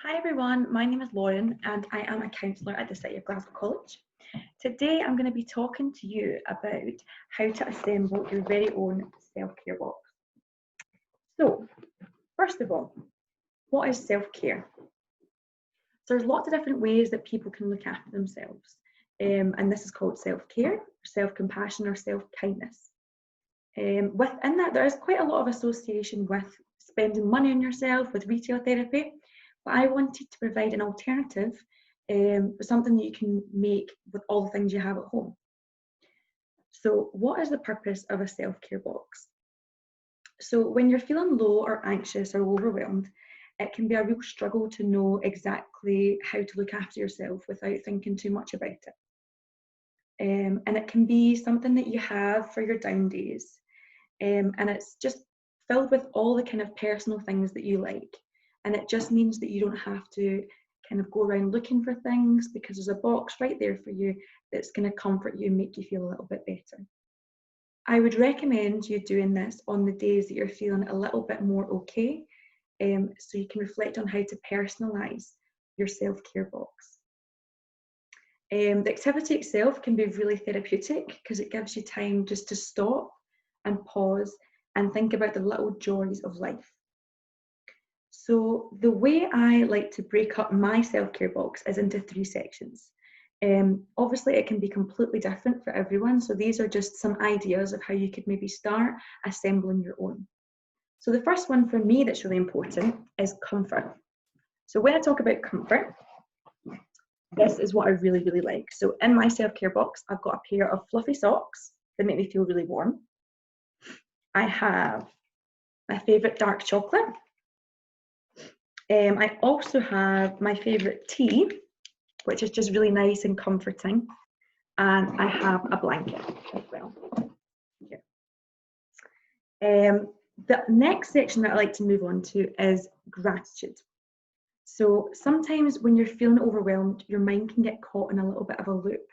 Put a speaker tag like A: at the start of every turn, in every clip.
A: Hi everyone, my name is Lauren and I am a counsellor at the City of Glasgow College. Today I'm going to be talking to you about how to assemble your very own self-care box. So, first of all, what is self-care? So there's lots of different ways that people can look after themselves, and this is called self-care, self-compassion or self-kindness. Within that, there is quite a lot of association with spending money on yourself, with retail therapy, but I wanted to provide an alternative, something that you can make with all the things you have at home. So what is the purpose of a self-care box? So when you're feeling low or anxious or overwhelmed, it can be a real struggle to know exactly how to look after yourself without thinking too much about it. And it can be something that you have for your down days. And it's just filled with all the kind of personal things that you like. And it just means that you don't have to kind of go around looking for things, because there's a box right there for you that's going to comfort you and make you feel a little bit better. I would recommend you doing this on the days that you're feeling a little bit more okay, so you can reflect on how to personalise your self-care box. The activity itself can be really therapeutic because it gives you time just to stop and pause and think about the little joys of life. So the way I like to break up my self-care box is into 3 sections. Obviously it can be completely different for everyone, so these are just some ideas of how you could maybe start assembling your own. So the first one for me that's really important is comfort. So when I talk about comfort, this is what I really, really like. So in my self-care box, I've got a pair of fluffy socks that make me feel really warm. I have my favourite dark chocolate. I also have my favourite tea, which is just really nice and comforting. And I have a blanket as well. The next section that I like to move on to is gratitude. So sometimes when you're feeling overwhelmed, your mind can get caught in a little bit of a loop,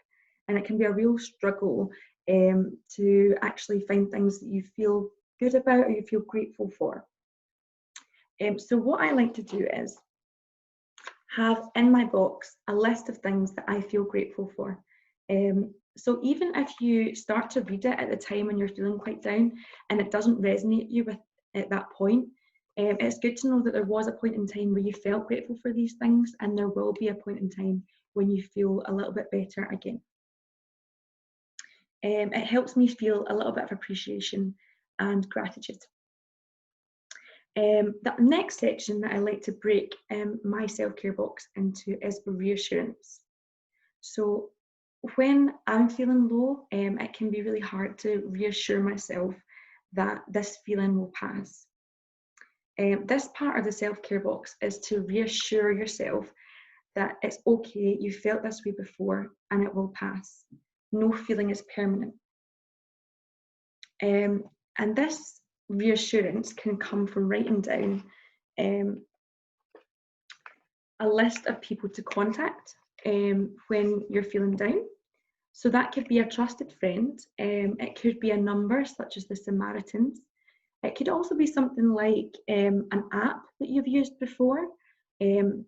A: and it can be a real struggle to actually find things that you feel good about or you feel grateful for. So what I like to do is have in my box a list of things that I feel grateful for. So even if you start to read it at the time when you're feeling quite down and it doesn't resonate you with at that point, it's good to know that there was a point in time where you felt grateful for these things, and there will be a point in time when you feel a little bit better again. It helps me feel a little bit of appreciation and gratitude. The next section that I like to break my self-care box into is reassurance. So when I'm feeling low, it can be really hard to reassure myself that this feeling will pass. This part of the self-care box is to reassure yourself that it's okay, you felt this way before and it will pass. No feeling is permanent. And this reassurance can come from writing down a list of people to contact when you're feeling down. So that could be a trusted friend, it could be a number such as the Samaritans. It could also be something like an app that you've used before, a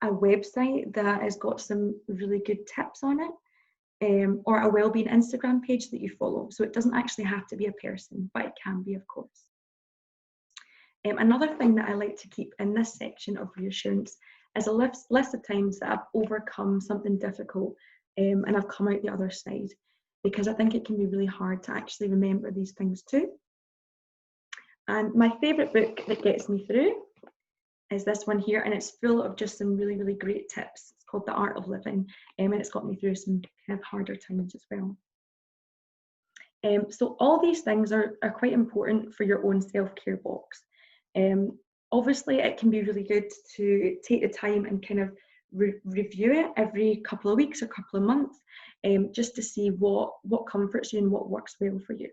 A: website that has got some really good tips on it, or a wellbeing Instagram page that you follow. So it doesn't actually have to be a person, but it can be, of course. Another thing that I like to keep in this section of reassurance is a list of times that I've overcome something difficult and I've come out the other side, because I think it can be really hard to actually remember these things too. And my favourite book that gets me through is this one here, and it's full of just some really, really great tips. It's called The Art of Living, and it's got me through some kind of harder times as well. So all these things are quite important for your own self-care box. Obviously, it can be really good to take the time and kind of review it every couple of weeks or couple of months, just to see what comforts you and what works well for you.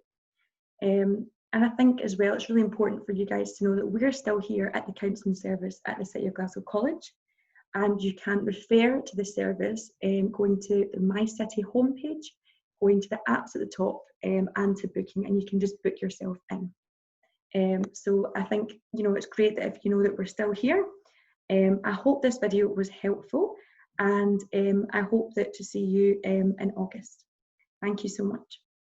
A: And I think as well, it's really important for you guys to know that we're still here at the counselling service at the City of Glasgow College, and you can refer to the service going to the My City homepage, going to the apps at the top, and to booking, and you can just book yourself in. So I think, it's great that if you know that we're still here, I hope this video was helpful, and I hope that to see you in August. Thank you so much.